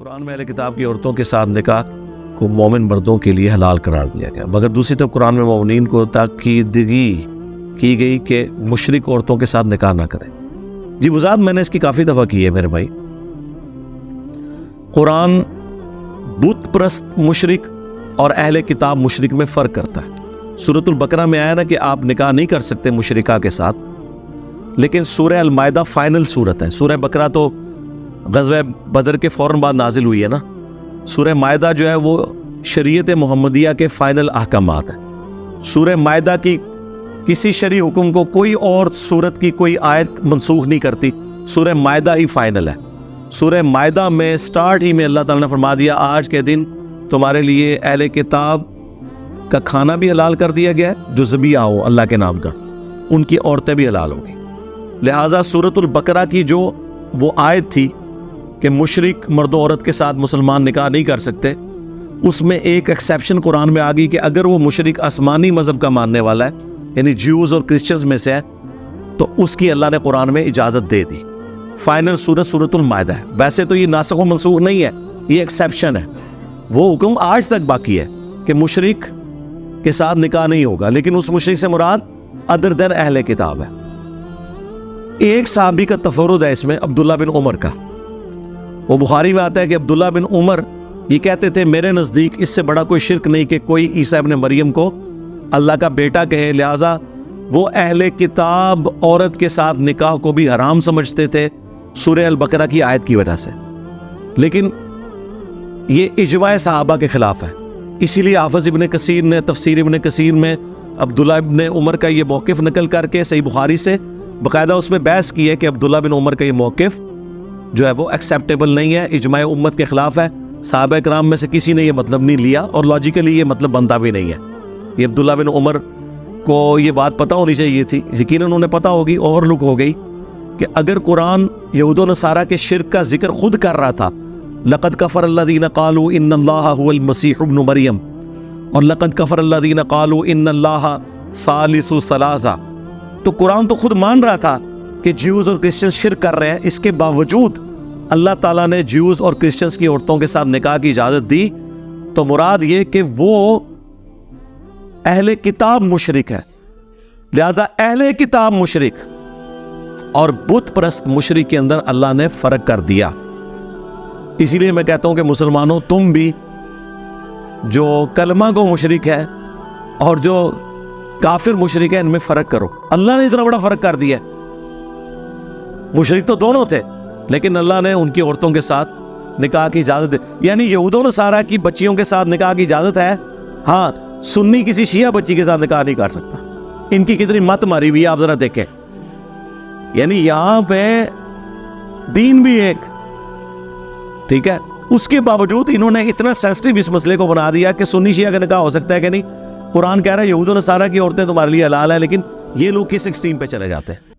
قرآن میں اہل کتاب کی عورتوں کے ساتھ نکاح کو مومن مردوں کے لیے حلال قرار دیا گیا، مگر دوسری طرف قرآن میں مومنین کو تاکیدگی کی گئی کہ مشرک عورتوں کے ساتھ نکاح نہ کریں۔ جی وضاحت میں نے اس کی کافی دفعہ کی ہے میرے بھائی۔ قرآن بت پرست مشرک اور اہل کتاب مشرک میں فرق کرتا ہے۔ سورۃ البقرہ میں آیا نا کہ آپ نکاح نہیں کر سکتے مشرکہ کے ساتھ، لیکن سورہ المائدہ فائنل سورت ہے۔ سورہ بقرہ تو غزوہ بدر کے فوراً بعد نازل ہوئی ہے نا، سورہ مائدہ جو ہے وہ شریعت محمدیہ کے فائنل احکامات ہیں۔ سورہ مائدہ کی کسی شرعی حکم کو کوئی اور سورت کی کوئی آیت منسوخ نہیں کرتی، سورہ مائدہ ہی فائنل ہے۔ سورہ مائدہ میں سٹارٹ ہی میں اللہ تعالیٰ نے فرما دیا آج کے دن تمہارے لیے اہل کتاب کا کھانا بھی حلال کر دیا گیا ہے جو ذبیحہ ہو اللہ کے نام کا، ان کی عورتیں بھی حلال ہوں گی۔ لہٰذا سورۃ البقرہ کی جو وہ آیت تھی کہ مشرک مرد و عورت کے ساتھ مسلمان نکاح نہیں کر سکتے، اس میں ایک ایکسیپشن قرآن میں آ گئی کہ اگر وہ مشرک آسمانی مذہب کا ماننے والا ہے، یعنی جیوز اور کرسچنز میں سے ہے، تو اس کی اللہ نے قرآن میں اجازت دے دی۔ فائنل سورۃ المائدہ ہے۔ ویسے تو یہ ناسخ و منسوخ نہیں ہے، یہ ایکسیپشن ہے۔ وہ حکم آج تک باقی ہے کہ مشرک کے ساتھ نکاح نہیں ہوگا، لیکن اس مشرک سے مراد ادر دین اہل کتاب ہے۔ ایک صحابی کا تفرد ہے اس میں، عبداللہ بن عمر کا۔ وہ بخاری میں آتا ہے کہ عبداللہ بن عمر یہ کہتے تھے میرے نزدیک اس سے بڑا کوئی شرک نہیں کہ کوئی عیسیٰ ابن مریم کو اللہ کا بیٹا کہے، لہٰذا وہ اہل کتاب عورت کے ساتھ نکاح کو بھی حرام سمجھتے تھے سورہ البقرہ کی آیت کی وجہ سے، لیکن یہ اجماع صحابہ کے خلاف ہے۔ اسی لیے حافظ ابن کثیر نے تفسیر ابن کثیر میں عبداللہ ابن عمر کا یہ موقف نقل کر کے صحیح بخاری سے باقاعدہ اس میں بحث کی ہے کہ عبداللہ بن عمر کا یہ موقف جو ہے وہ ایکسیپٹیبل نہیں ہے، اجماع امت کے خلاف ہے۔ صحابہ کرام میں سے کسی نے یہ مطلب نہیں لیا اور لاجیکلی یہ مطلب بنتا بھی نہیں ہے۔ یہ عبداللہ بن عمر کو یہ بات پتہ ہونی چاہیے تھی، یقیناً انہیں پتہ ہوگی، اوور لک ہو گئی کہ اگر قرآن یہود و نصارہ کے شرک کا ذکر خود کر رہا تھا، لقد کفر الذین قالوا ان اللہ هو المسیح ابن مریم اور لقد کفر الذین قالوا ان اللہ ثالث ثلاثہ، تو قرآن تو خود مان رہا تھا کہ جیوز اور کرسچنز شرک کر رہے ہیں، اس کے باوجود اللہ تعالیٰ نے جیوز اور کرسچنز کی عورتوں کے ساتھ نکاح کی اجازت دی، تو مراد یہ کہ وہ اہل کتاب مشرک ہے۔ لہذا اہل کتاب مشرک اور بت پرست مشرک کے اندر اللہ نے فرق کر دیا۔ اسی لیے میں کہتا ہوں کہ مسلمانوں تم بھی جو کلمہ گو مشرک ہے اور جو کافر مشرک ہے ان میں فرق کرو۔ اللہ نے اتنا بڑا فرق کر دیا ہے۔ مشرک تو دونوں تھے، لیکن اللہ نے ان کی عورتوں کے ساتھ نکاح کی اجازت دی، یعنی یہود و نصارہ کی بچیوں کے ساتھ نکاح کی اجازت ہے، ہاں سنی کسی شیعہ بچی کے ساتھ نکاح نہیں کر سکتا۔ ان کی کتنی مت ماری ہوئی ہے آپ ذرا دیکھیں، یعنی یہاں پہ دین بھی ایک، ٹھیک ہے، اس کے باوجود انہوں نے اتنا سینسٹیو اس مسئلے کو بنا دیا کہ سنی شیعہ کا نکاح ہو سکتا ہے کہ نہیں۔ قرآن کہہ رہا ہے یہود و نصارہ کی عورتیں تمہارے لیے حلال ہیں، لیکن یہ لوگ کس ایکسٹریم پہ چلے جاتے ہیں۔